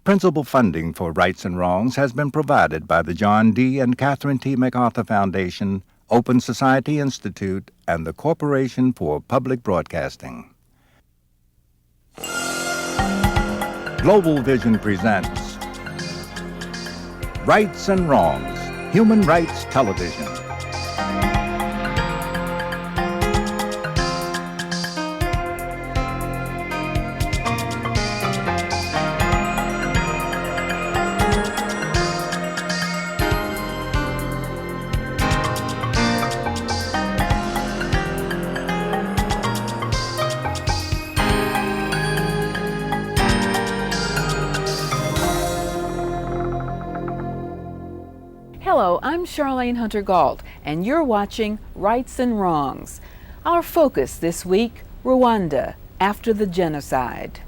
Principal funding for Rights and Wrongs has been provided by the John D. and Catherine T. MacArthur Foundation, Open Society Institute, and the Corporation for Public Broadcasting. Globalvision presents Rights and Wrongs, Human Rights Television. Hello, I'm Charlene Hunter-Gault, and you're watching Rights and Wrongs. Our focus this week, Rwanda, after the genocide.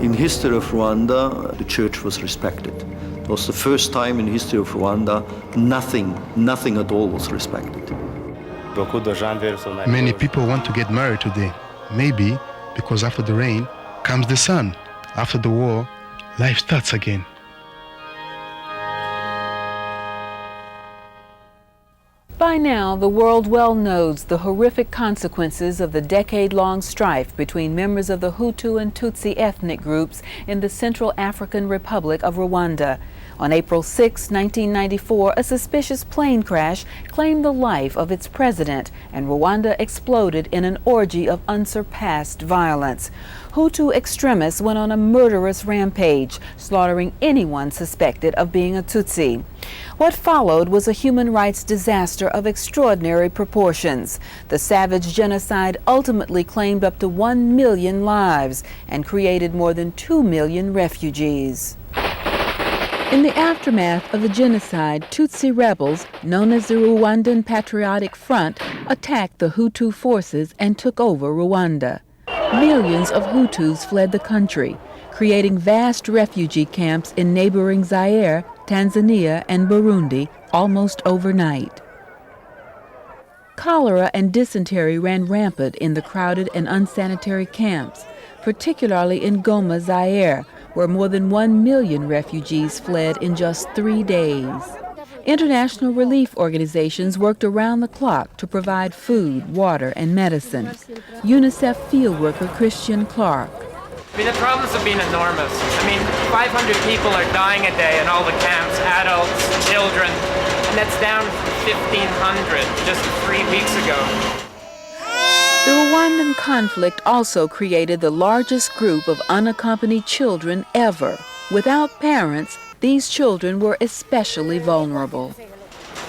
In history of Rwanda, the church was respected. It was the first time in history of Rwanda, nothing at all was respected. Many people want to get married today. Maybe because after the rain comes the sun. After the war, life starts again. By now, the world well knows the horrific consequences of the decade-long strife between members of the Hutu and Tutsi ethnic groups in the Central African Republic of Rwanda. On April 6, 1994, a suspicious plane crash claimed the life of its president, and Rwanda exploded in an orgy of unsurpassed violence. Hutu extremists went on a murderous rampage, slaughtering anyone suspected of being a Tutsi. What followed was a human rights disaster of extraordinary proportions. The savage genocide ultimately claimed up to 1 million lives and created more than 2 million refugees. In the aftermath of the genocide, Tutsi rebels, known as the Rwandan Patriotic Front, attacked the Hutu forces and took over Rwanda. Millions of Hutus fled the country, creating vast refugee camps in neighboring Zaire, Tanzania, and Burundi almost overnight. Cholera and dysentery ran rampant in the crowded and unsanitary camps, particularly in Goma, Zaire, where more than 1 million refugees fled in just 3 days. International relief organizations worked around the clock to provide food, water, and medicine. UNICEF field worker Christian Clark. The problems have been enormous. 500 people are dying a day in all the camps, adults, children, and that's down from 1,500 just 3 weeks ago. The Rwandan conflict also created the largest group of unaccompanied children ever. Without parents, these children were especially vulnerable.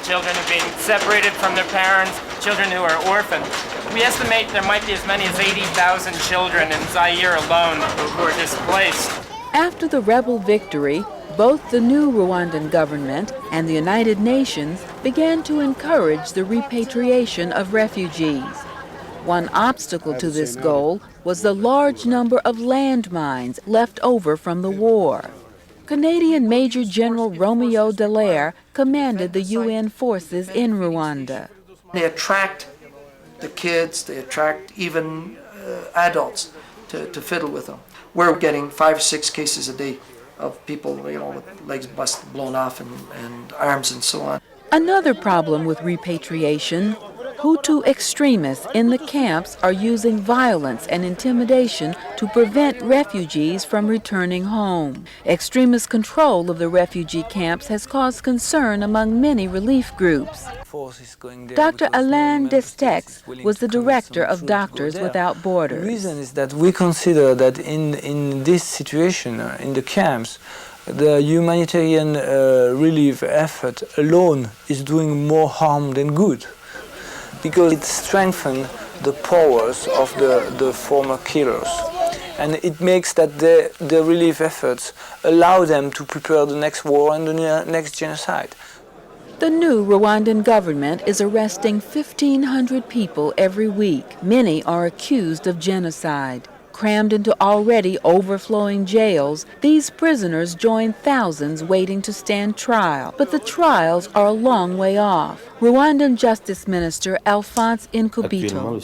Children have been separated from their parents, children who are orphaned. We estimate there might be as many as 80,000 children in Zaire alone who are displaced. After the rebel victory, both the new Rwandan government and the United Nations began to encourage the repatriation of refugees. One obstacle to this goal was the large number of landmines left over from the war. Canadian Major General Romeo Dallaire commanded the UN forces in Rwanda. They attract the kids, they attract even adults to fiddle with them. We're getting 5 or 6 cases a day of people, with legs blown off and arms and so on. Another problem with repatriation, Hutu extremists in the camps are using violence and intimidation to prevent refugees from returning home. Extremist control of the refugee camps has caused concern among many relief groups. Dr. Alain Destex was the director of Doctors Without Borders. The reason is that we consider that in this situation, in the camps, the humanitarian relief effort alone is doing more harm than good, because it strengthens the powers of the former killers. And it makes that the relief efforts allow them to prepare the next war and the next genocide. The new Rwandan government is arresting 1,500 people every week. Many are accused of genocide. Crammed into already overflowing jails, these prisoners join thousands waiting to stand trial. But the trials are a long way off. Rwandan Justice Minister Alphonse Nkubito.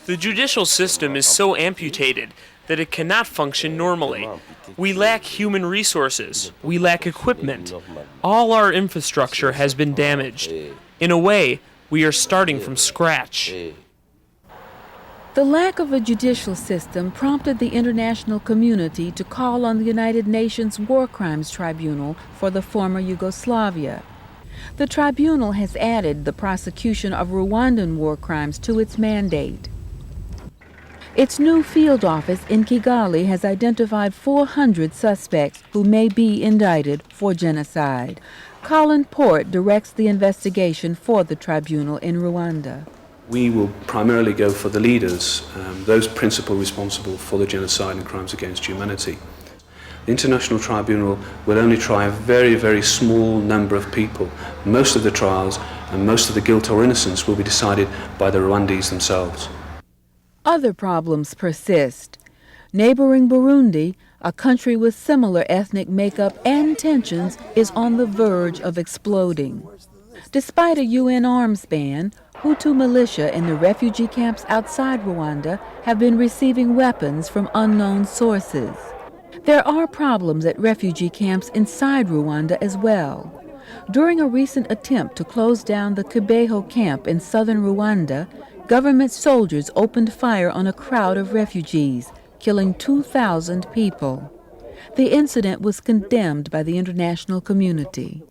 The judicial system is so amputated that it cannot function normally. We lack human resources. We lack equipment. All our infrastructure has been damaged. In a way, we are starting from scratch. The lack of a judicial system prompted the international community to call on the United Nations War Crimes Tribunal for the former Yugoslavia. The tribunal has added the prosecution of Rwandan war crimes to its mandate. Its new field office in Kigali has identified 400 suspects who may be indicted for genocide. Colin Port directs the investigation for the tribunal in Rwanda. We will primarily go for the leaders, those principally responsible for the genocide and crimes against humanity. The International Tribunal will only try a very, very small number of people. Most of the trials and most of the guilt or innocence will be decided by the Rwandese themselves. Other problems persist. Neighboring Burundi, a country with similar ethnic makeup and tensions, is on the verge of exploding. Despite a UN arms ban, Hutu militia in the refugee camps outside Rwanda have been receiving weapons from unknown sources. There are problems at refugee camps inside Rwanda as well. During a recent attempt to close down the Kibeho camp in southern Rwanda, government soldiers opened fire on a crowd of refugees, killing 2,000 people. The incident was condemned by the international community.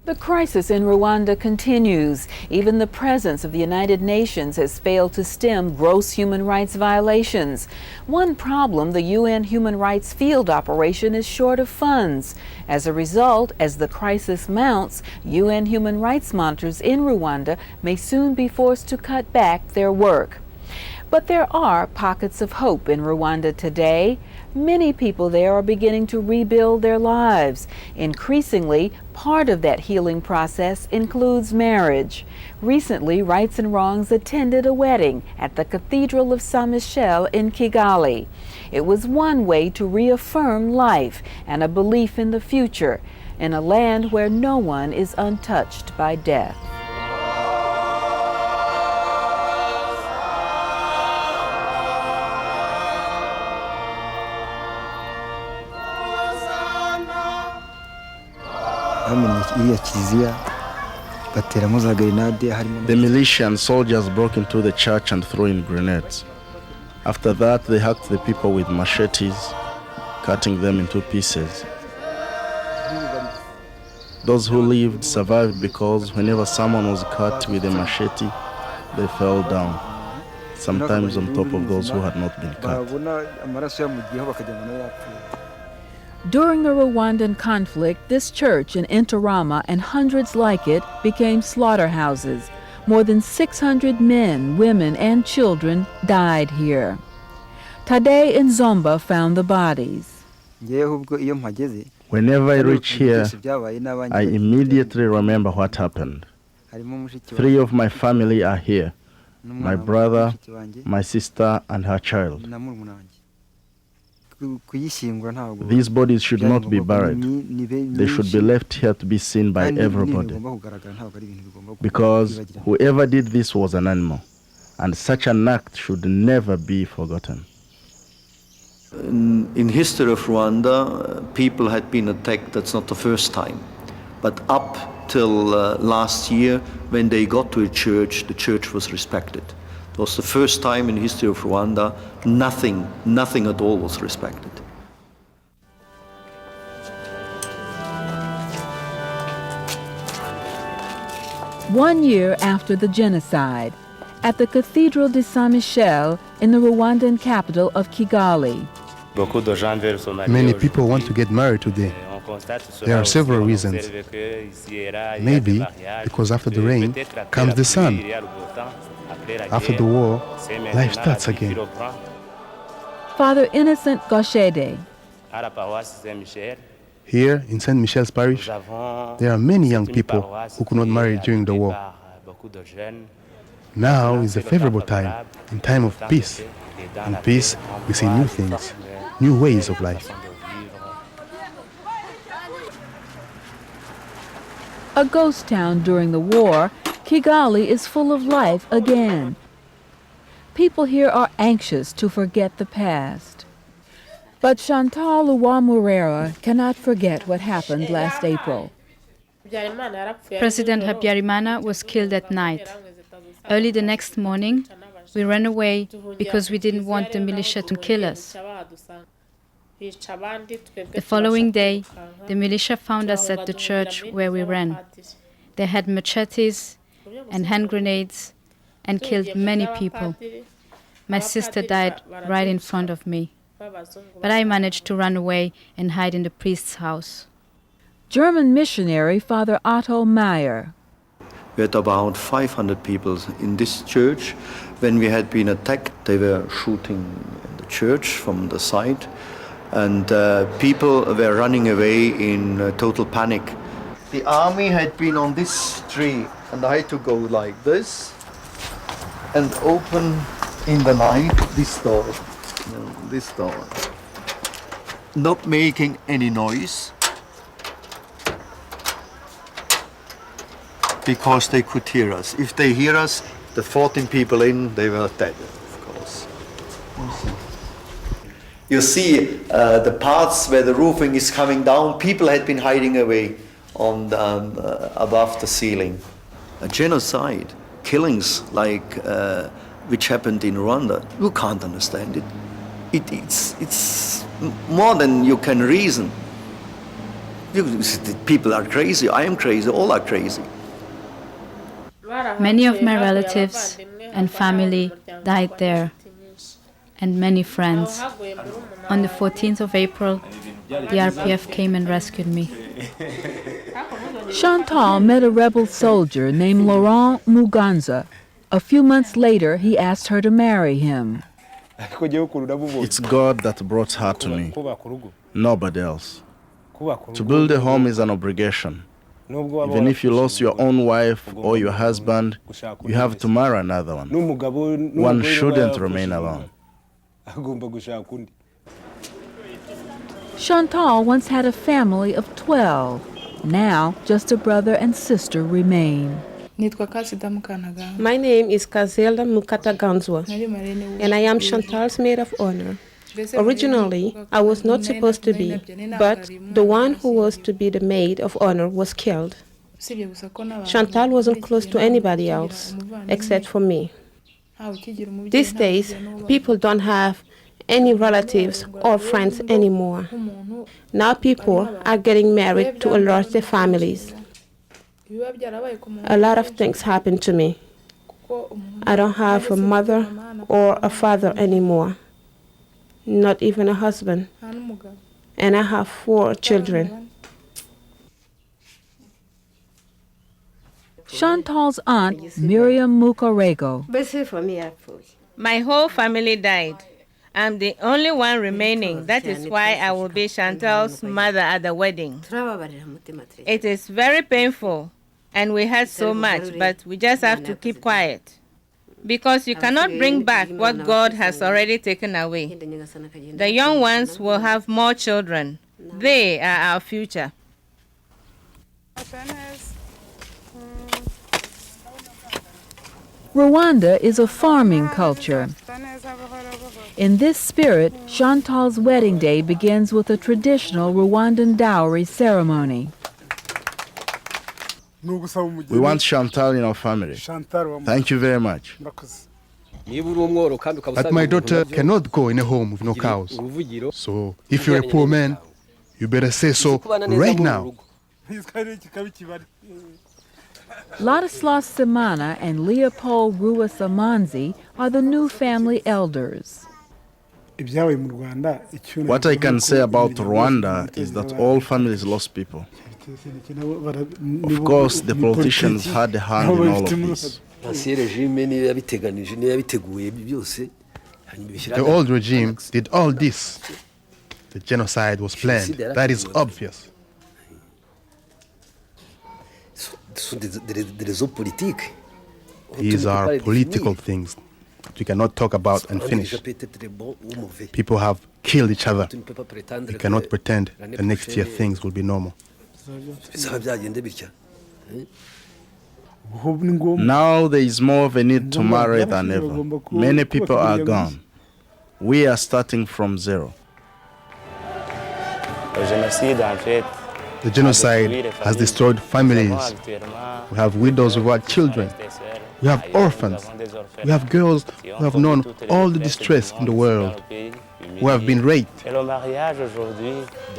The crisis in Rwanda continues. Even the presence of the United Nations has failed to stem gross human rights violations. One problem, the UN Human Rights Field Operation is short of funds. As a result, as the crisis mounts, UN human rights monitors in Rwanda may soon be forced to cut back their work. But there are pockets of hope in Rwanda today. Many people there are beginning to rebuild their lives. Increasingly, part of that healing process includes marriage. Recently, Rights and Wrongs attended a wedding at the Cathedral of Saint-Michel in Kigali. It was one way to reaffirm life and a belief in the future, in a land where no one is untouched by death. The militia and soldiers broke into the church and threw in grenades. After that, they hacked the people with machetes, cutting them into pieces. Those who lived survived because whenever someone was cut with a machete, they fell down, sometimes on top of those who had not been cut. During the Rwandan conflict, this church in Intarama and hundreds like it became slaughterhouses. More than 600 men, women, and children died here. Tade and Zomba found the bodies. Whenever I reach here, I immediately remember what happened. 3 of my family are here: my brother, my sister, and her child. These bodies should not be buried. They should be left here to be seen by everybody. Because whoever did this was an animal, and such an act should never be forgotten. In history of Rwanda, people had been attacked. That's not the first time. But up till last year, when they got to a church, the church was respected. It was the first time in history of Rwanda, nothing at all was respected. One year after the genocide, at the Cathedral de Saint-Michel in the Rwandan capital of Kigali. Many people want to get married today. There are several reasons. Maybe because after the rain comes the sun. After the war, life starts again. Father Innocent Goshede. Here in Saint Michel's parish, there are many young people who could not marry during the war. Now is a favorable time, in time of peace. In peace, we see new things, new ways of life. A ghost town during the war, Kigali is full of life again. People here are anxious to forget the past. But Chantal Luwamurera cannot forget what happened last April. President Habyarimana was killed at night. Early the next morning, we ran away because we didn't want the militia to kill us. The following day, the militia found us at the church where we ran. They had machetes and hand grenades and killed many people. My sister died right in front of me. But I managed to run away and hide in the priest's house. German missionary Father Otto Meyer. We had about 500 people in this church. When we had been attacked, they were shooting the church from the side, and people were running away in total panic. The army had been on this tree, and I had to go like this and open in the night this door. This door. Not making any noise, because they could hear us. If they hear us, the 14 people in, they were dead, of course. You see the parts where the roofing is coming down, people had been hiding away on above the ceiling. A genocide, killings like which happened in Rwanda, you can't understand it. It's more than you can reason. People are crazy, I am crazy, all are crazy. Many of my relatives and family died there, and many friends. On the 14th of April, the RPF came and rescued me. Chantal met a rebel soldier named Laurent Muganza. A few months later, he asked her to marry him. It's God that brought her to me, nobody else. To build a home is an obligation. Even if you lost your own wife or your husband, you have to marry another one. One shouldn't remain alone. Chantal once had a family of 12. Now, just a brother and sister remain. My name is Kazelda Mukataganzwa, and I am Chantal's maid of honor. Originally, I was not supposed to be, but the one who was to be the maid of honor was killed. Chantal wasn't close to anybody else, except for me. These days, people don't have any relatives or friends anymore. Now people are getting married to enlarge their families. A lot of things happened to me. I don't have a mother or a father anymore. Not even a husband. And I have 4 children. Chantal's aunt, Miriam Mukarego. My whole family died. I'm the only one remaining. That is why I will be Chantal's mother at the wedding. It is very painful, and we had so much, but we just have to keep quiet. Because you cannot bring back what God has already taken away. The young ones will have more children. They are our future. Rwanda is a farming culture. In this spirit, Chantal's wedding day begins with a traditional Rwandan dowry ceremony. We want Chantal in our family. Thank you very much. But my daughter cannot go in a home with no cows. So if you're a poor man, you better say so right now. Ladislas Semana and Leopold Ruasamanzi are the new family elders. What I can say about Rwanda is that all families lost people. Of course, the politicians had a hand in all of this. The old regime did all this. The genocide was planned. That is obvious. These are political things that we cannot talk about and finish. People have killed each other. We cannot pretend that next year things will be normal. Now there is more of a need to marry than ever. Many people are gone. We are starting from zero. The genocide has destroyed families. We have widows without children. We have orphans. We have girls who have known all the distress in the world, who have been raped.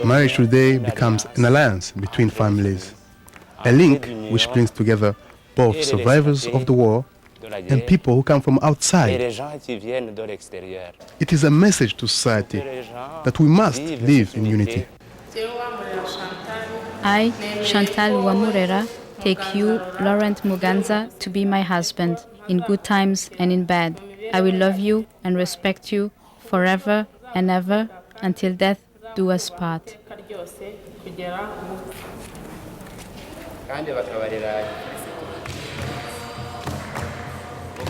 Marriage today becomes an alliance between families, a link which brings together both survivors of the war and people who come from outside. It is a message to society that we must live in unity. I, Chantal Wamurera, take you, Laurent Muganza, to be my husband, in good times and in bad. I will love you and respect you forever and ever, until death do us part.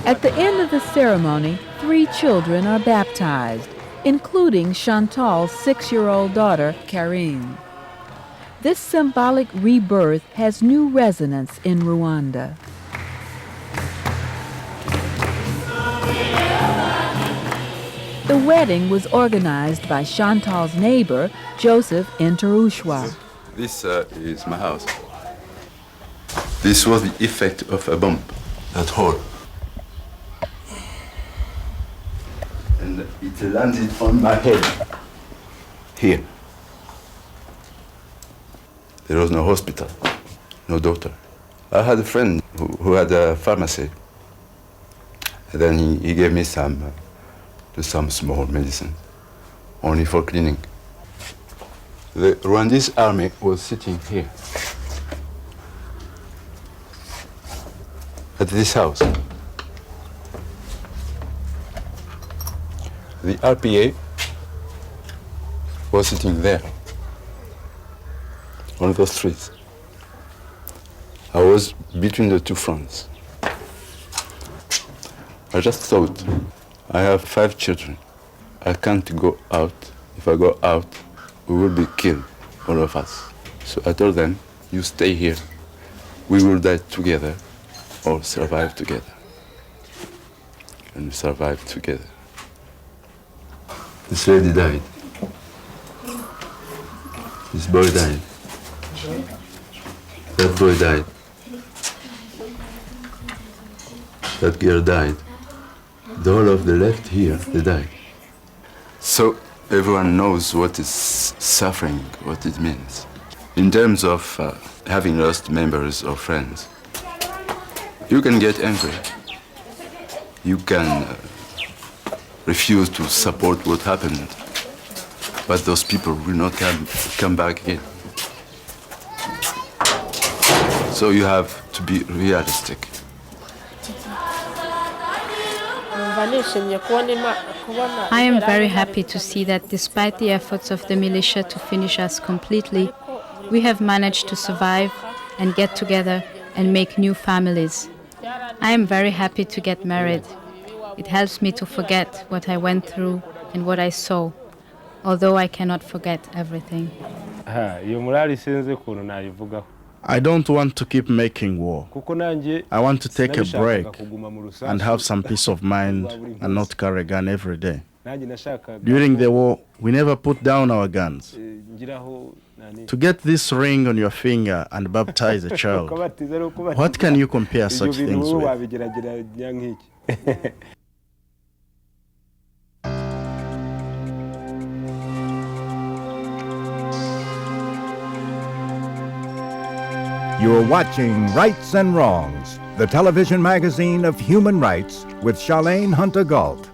At the end of the ceremony, 3 children are baptized, including Chantal's 6-year-old daughter, Karine. This symbolic rebirth has new resonance in Rwanda. The wedding was organized by Chantal's neighbor, Joseph Nterushwa. This is my house. This was the effect of a bomb, that hole. And it landed on my head, here. There was no hospital, no doctor. I had a friend who had a pharmacy. And then he gave me some small medicine, only for cleaning. The Rwandese army was sitting here, at this house. The RPA was sitting there, on those streets. I was between the two fronts. I just thought, I have 5 children. I can't go out. If I go out, we will be killed, all of us. So I told them, you stay here. We will die together or survive together. And we survived together. This lady died. This boy died. That boy died. That girl died. The whole of the left here, they died. So everyone knows what is suffering, what it means. In terms of having lost members or friends, you can get angry. You can refuse to support what happened, but those people will not come back again. So you have to be realistic. I am very happy to see that despite the efforts of the militia to finish us completely, we have managed to survive and get together and make new families. I am very happy to get married. It helps me to forget what I went through and what I saw, although I cannot forget everything. I don't want to keep making war. I want to take a break and have some peace of mind and not carry a gun every day. During the war, we never put down our guns. To get this ring on your finger and baptize a child, what can you compare such things with? You're watching Rights and Wrongs, the television magazine of human rights with Charlene Hunter-Gault.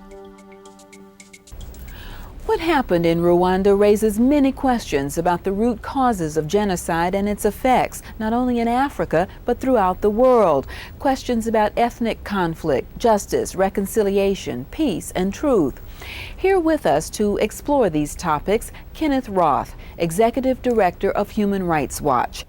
What happened in Rwanda raises many questions about the root causes of genocide and its effects, not only in Africa, but throughout the world. Questions about ethnic conflict, justice, reconciliation, peace, and truth. Here with us to explore these topics, Kenneth Roth, Executive Director of Human Rights Watch.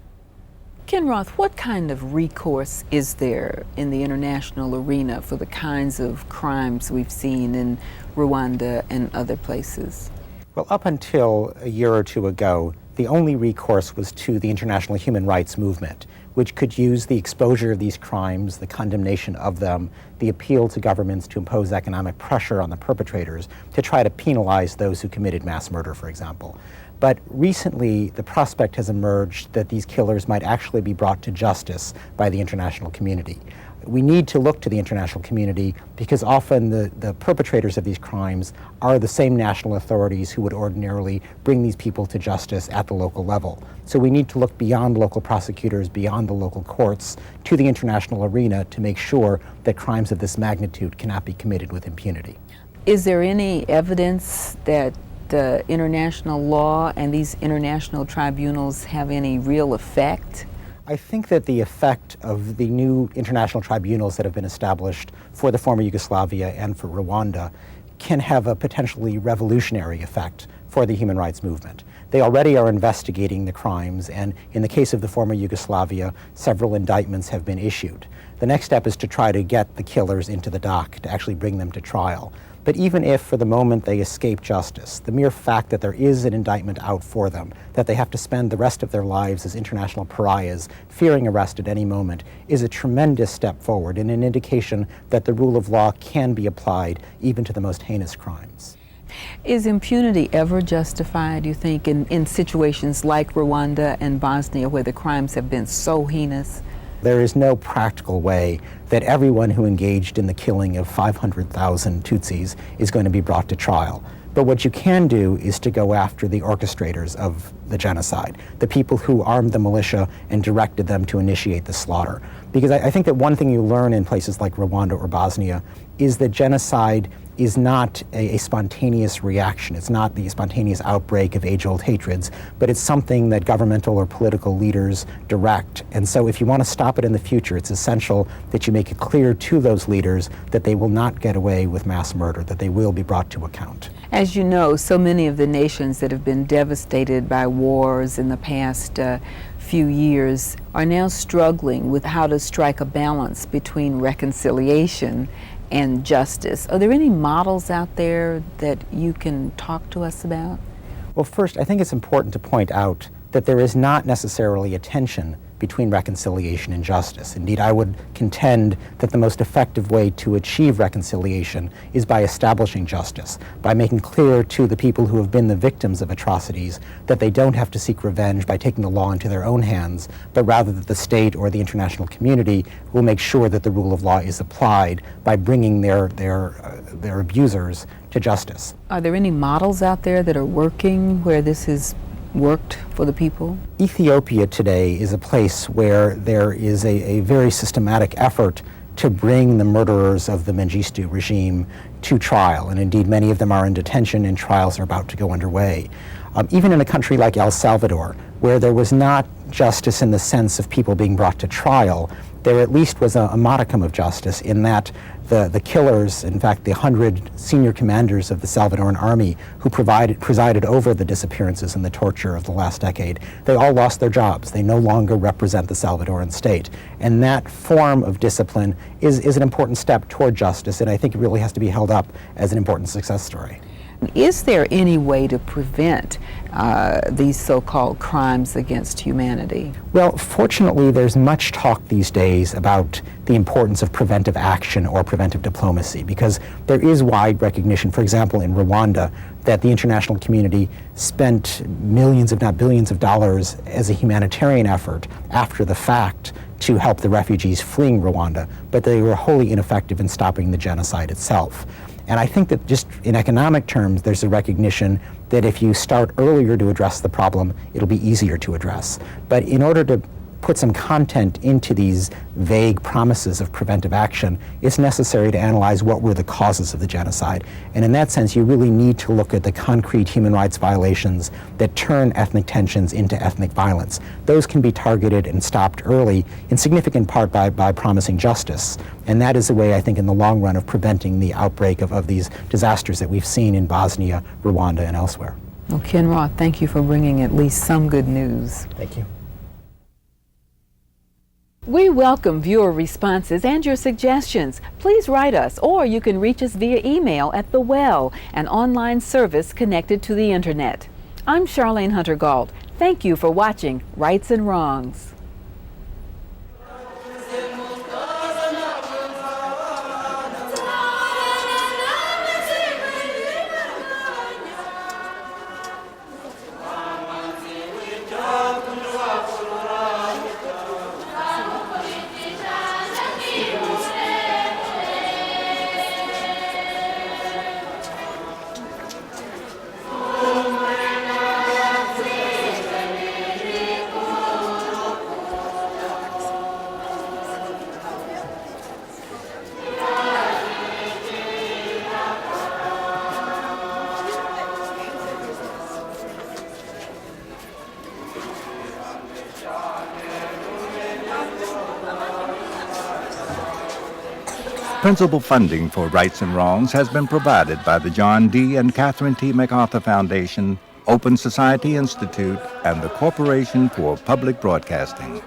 Ken Roth, what kind of recourse is there in the international arena for the kinds of crimes we've seen in Rwanda and other places? Well, up until a year or two ago, the only recourse was to the international human rights movement, which could use the exposure of these crimes, the condemnation of them, the appeal to governments to impose economic pressure on the perpetrators to try to penalize those who committed mass murder, for example. But recently, the prospect has emerged that these killers might actually be brought to justice by the international community. We need to look to the international community because often the perpetrators of these crimes are the same national authorities who would ordinarily bring these people to justice at the local level. So we need to look beyond local prosecutors, beyond the local courts, to the international arena to make sure that crimes of this magnitude cannot be committed with impunity. Is there any evidence that international law and these international tribunals have any real effect? I think that the effect of the new international tribunals that have been established for the former Yugoslavia and for Rwanda can have a potentially revolutionary effect for the human rights movement. They already are investigating the crimes, and in the case of the former Yugoslavia, several indictments have been issued. The next step is to try to get the killers into the dock, to actually bring them to trial. But even if for the moment they escape justice, the mere fact that there is an indictment out for them, that they have to spend the rest of their lives as international pariahs, fearing arrest at any moment, is a tremendous step forward and an indication that the rule of law can be applied even to the most heinous crimes. Is impunity ever justified, you think, in situations like Rwanda and Bosnia where the crimes have been so heinous? There is no practical way that everyone who engaged in the killing of 500,000 Tutsis is going to be brought to trial. But what you can do is to go after the orchestrators of the genocide, the people who armed the militia and directed them to initiate the slaughter. Because I think that one thing you learn in places like Rwanda or Bosnia is that genocide is not a spontaneous reaction. It's not the spontaneous outbreak of age-old hatreds, but it's something that governmental or political leaders direct. And so if you want to stop it in the future, it's essential that you make it clear to those leaders that they will not get away with mass murder, that they will be brought to account. As you know, so many of the nations that have been devastated by wars in the past few years are now struggling with how to strike a balance between reconciliation and justice. Are there any models out there that you can talk to us about? Well, first, I think it's important to point out that there is not necessarily a tension between reconciliation and justice. Indeed, I would contend that the most effective way to achieve reconciliation is by establishing justice, by making clear to the people who have been the victims of atrocities that they don't have to seek revenge by taking the law into their own hands, but rather that the state or the international community will make sure that the rule of law is applied by bringing their abusers to justice. Are there any models out there that are working where this is worked for the people? Ethiopia today is a place where there is a very systematic effort to bring the murderers of the Mengistu regime to trial, and indeed many of them are in detention and trials are about to go underway. Even in a country like El Salvador, where there was not justice in the sense of people being brought to trial, there at least was a modicum of justice in that the killers, in fact the 100 senior commanders of the Salvadoran army who presided over the disappearances and the torture of the last decade, they all lost their jobs. They no longer represent the Salvadoran state. And that form of discipline is an important step toward justice, and I think it really has to be held up as an important success story. Is there any way to prevent these so-called crimes against humanity? Well, fortunately, there's much talk these days about the importance of preventive action or preventive diplomacy, because there is wide recognition, for example, in Rwanda, that the international community spent millions, if not billions of dollars as a humanitarian effort after the fact to help the refugees fleeing Rwanda, but they were wholly ineffective in stopping the genocide itself. And I think that just in economic terms, there's a recognition that if you start earlier to address the problem, it'll be easier to address. But in order to put some content into these vague promises of preventive action, it's necessary to analyze what were the causes of the genocide. And in that sense, you really need to look at the concrete human rights violations that turn ethnic tensions into ethnic violence. Those can be targeted and stopped early, in significant part by promising justice. And that is the way, I think, in the long run of preventing the outbreak of these disasters that we've seen in Bosnia, Rwanda, and elsewhere. Well, Ken Roth, thank you for bringing at least some good news. Thank you. We welcome viewer responses and your suggestions. Please write us, or you can reach us via email at The Well, an online service connected to the internet. I'm Charlene Hunter-Gault. Thank you for watching Rights and Wrongs. Principal funding for Rights and Wrongs has been provided by the John D. and Catherine T. MacArthur Foundation, Open Society Institute, and the Corporation for Public Broadcasting.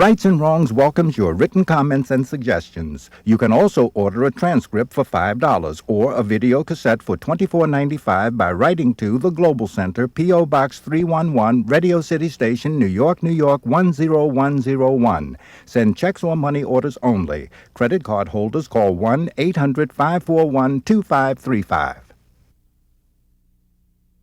Rights and Wrongs welcomes your written comments and suggestions. You can also order a transcript for $5 or a video cassette for $24.95 by writing to the Global Center, P.O. Box 311, Radio City Station, New York, New York 10101. Send checks or money orders only. Credit card holders call 1-800-541-2535.